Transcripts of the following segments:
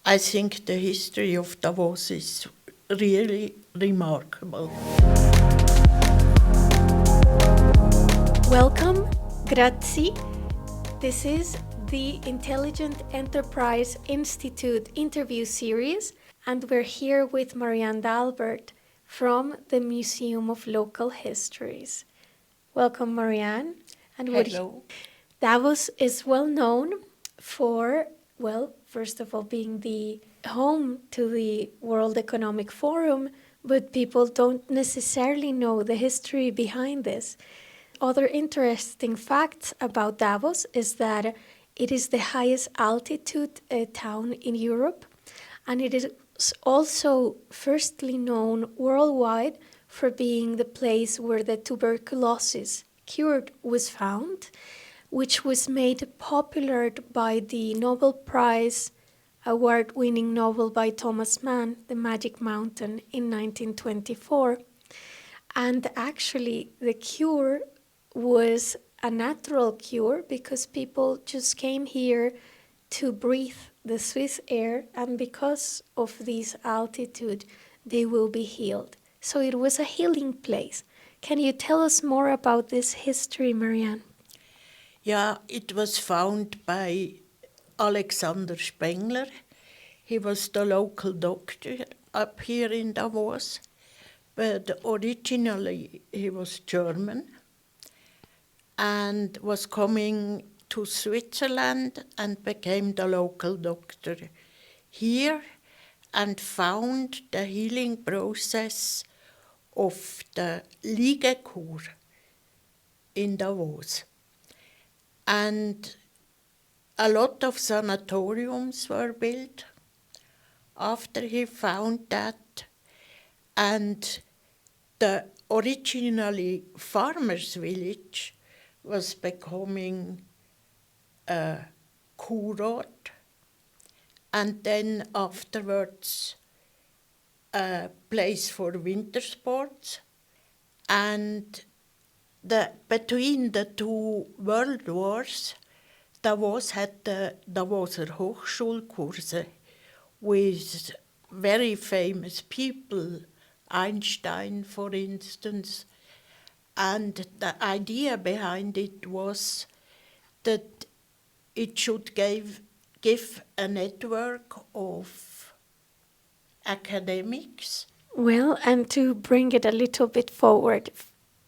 I think the history of Davos is really remarkable. Welcome, grazie. This is the Intelligent Enterprise Institute interview series, and we're here with Marianne Dalbert from the Museum of Local Histories. Welcome, Marianne. And Hello. Davos is well known for, first of all, being the home to the World Economic Forum, but people don't necessarily know the history behind this. Other interesting facts about Davos is that it is the highest altitude town in Europe, and it is also firstly known worldwide for being the place where the tuberculosis cure was found, which was made popular by the Nobel Prize award-winning novel by Thomas Mann, The Magic Mountain, in 1924. And actually, the cure was a natural cure because people just came here to breathe the Swiss air, and because of this altitude, they will be healed. So it was a healing place. Can you tell us more about this history, Marianne? Yeah, it was found by Alexander Spengler. He was the local doctor up here in Davos, but originally he was German and was coming to Switzerland and became the local doctor here and found the healing process of the Liegekur in Davos. And a lot of sanatoriums were built after he found that. And the originally farmers' village was becoming a kurort, and then afterwards a place for winter sports. And between the two world wars, Davos had the Davoser Hochschulkurse with very famous people, Einstein, for instance. And the idea behind it was that it should give a network of academics. Well, and to bring it a little bit forward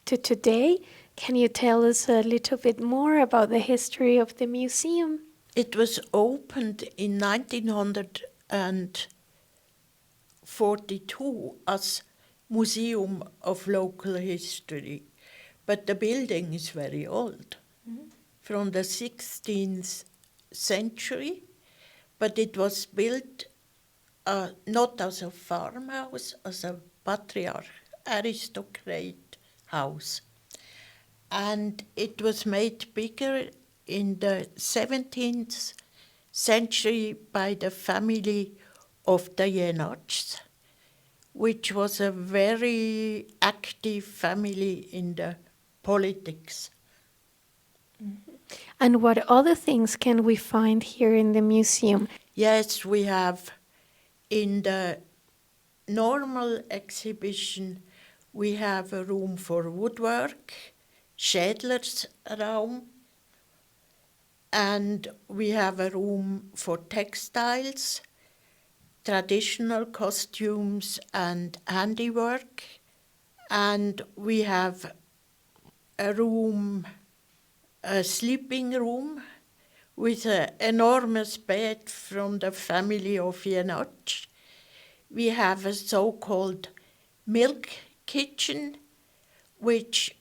to today, can you tell us a little bit more about the history of the museum? It was opened in 1942 as Museum of Local History, but the building is very old, from the 16th century, but it was built not as a farmhouse, as a patriarch, aristocrat house. And it was made bigger in the 17th century by the family of the Jenatschs, which was a very active family in the politics. And what other things can we find here in the museum? Yes, we have in the normal exhibition, we have a room for woodwork, Schädler's Raum, and we have a room for textiles, traditional costumes and handiwork, and we have a room, a sleeping room with an enormous bed from the family of Jenatsch. We have a so-called milk kitchen, which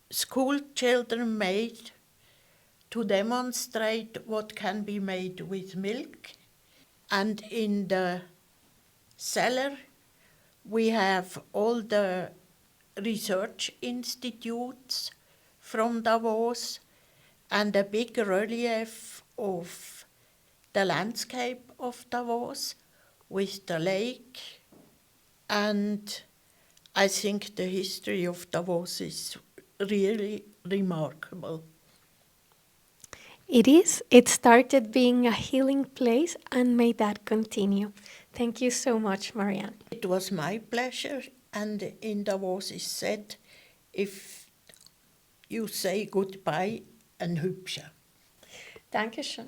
school children made to demonstrate what can be made with milk. And in the cellar, we have all the research institutes from Davos and a big relief of the landscape of Davos with the lake. And I think the history of Davos is really remarkable. It is. It started being a healing place, and may that continue. Thank you so much, Marianne. It was my pleasure, and in Davos is said, if you say goodbye, en hübsche. Dankeschön.